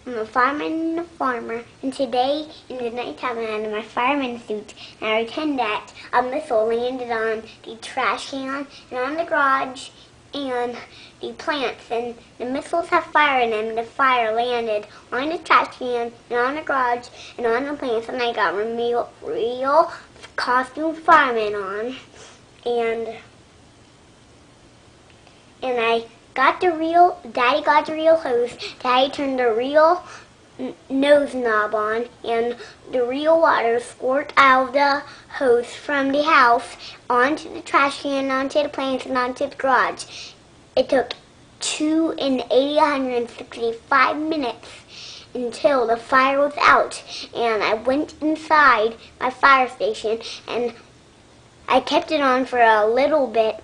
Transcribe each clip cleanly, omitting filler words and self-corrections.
I'm a fireman and a farmer, and today in the nighttime I'm in my fireman suit, and I pretend that a missile landed on the trash can and on the garage and the plants, and the missiles have fire in them. The fire landed on the trash can and on the garage and on the plants, and I got real costume fireman on, and Daddy got the real hose. Daddy turned the real nose knob on, and the real water squirted out of the hose from the house onto the trash can, onto the plants, and onto the garage. It took 165 minutes until the fire was out, and I went inside my fire station, and I kept it on for a little bit.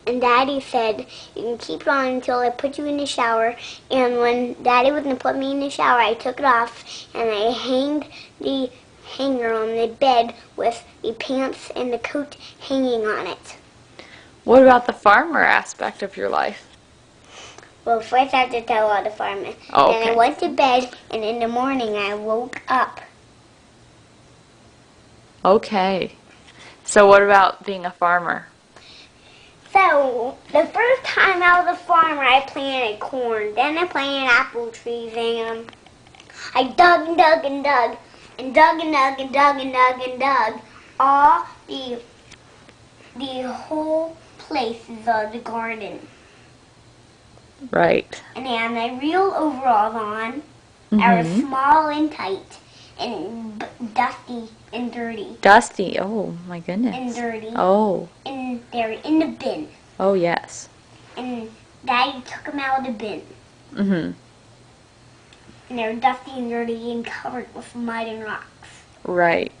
And Daddy said, you can keep it on until I put you in the shower. And when Daddy was going to put me in the shower, I took it off and I hanged the hanger on the bed with the pants and the coat hanging on it. What about the farmer aspect of your life? Well, first I have to tell all the firemen. Oh, okay. Then I went to bed, and in the morning I woke up. Okay. So what about being a farmer? So, the first time I was a farmer, I planted corn. Then I planted apple trees, and I dug and dug and dug, and dug and dug and dug and dug and dug all the whole places of the garden. Right. And I had my real overalls on. I was small and tight, and dusty and dirty. Dusty. Oh, my goodness. And dirty. Oh. And they were in the bin. Oh, yes. And Daddy took them out of the bin. Mm-hmm. And they were dusty and dirty and covered with mud and rocks. Right.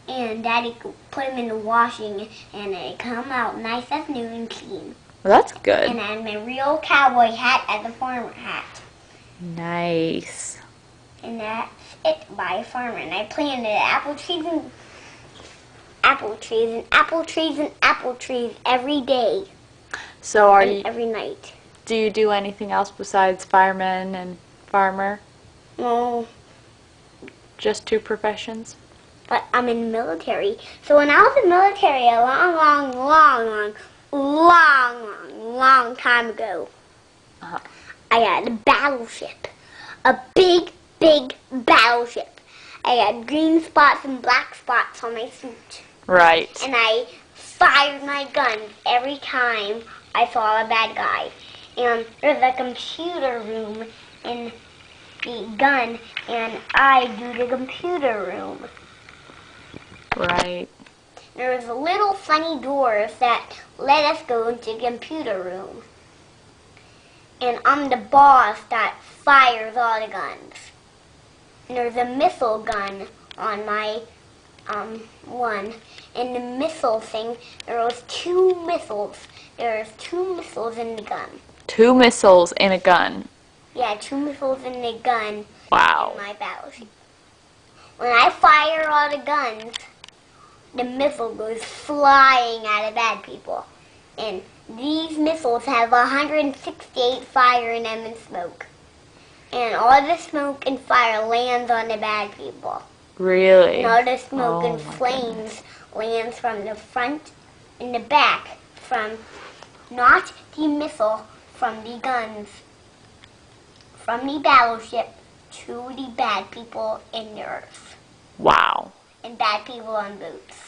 And Daddy put them in the washing, and they come out nice as new and clean. Well, that's good. And I had my real cowboy hat as a farmer hat. Nice. And that's it by a farmer. And I planted apple trees and apple trees and apple trees and apple trees every day. So every night. Do you do anything else besides fireman and farmer? Well, Just two professions? but I'm in the military. So when I was in the military a long time ago, I had a battleship. A big battleship. I had green spots and black spots on my suit. Right. And I fired my gun every time I saw a bad guy. And there's a computer room in the gun, and I do the computer room. Right. There was little funny doors that let us go into the computer room. And I'm the boss that fires all the guns. And there's a missile gun on my one. And the missile thing, there was two missiles. There's two missiles in the gun. 2 missiles in a gun. Yeah, 2 missiles in the gun. Wow. In my battleship. When I fire all the guns, the missile goes flying at the bad people. And these missiles have 168 fire in them and smoke. And all the smoke and fire lands on the bad people. Really? And all the smoke Oh, and my flames lands from the front and the back, from not the missile, from the guns, from the battleship to the bad people in the earth. Wow. And bad people on boats.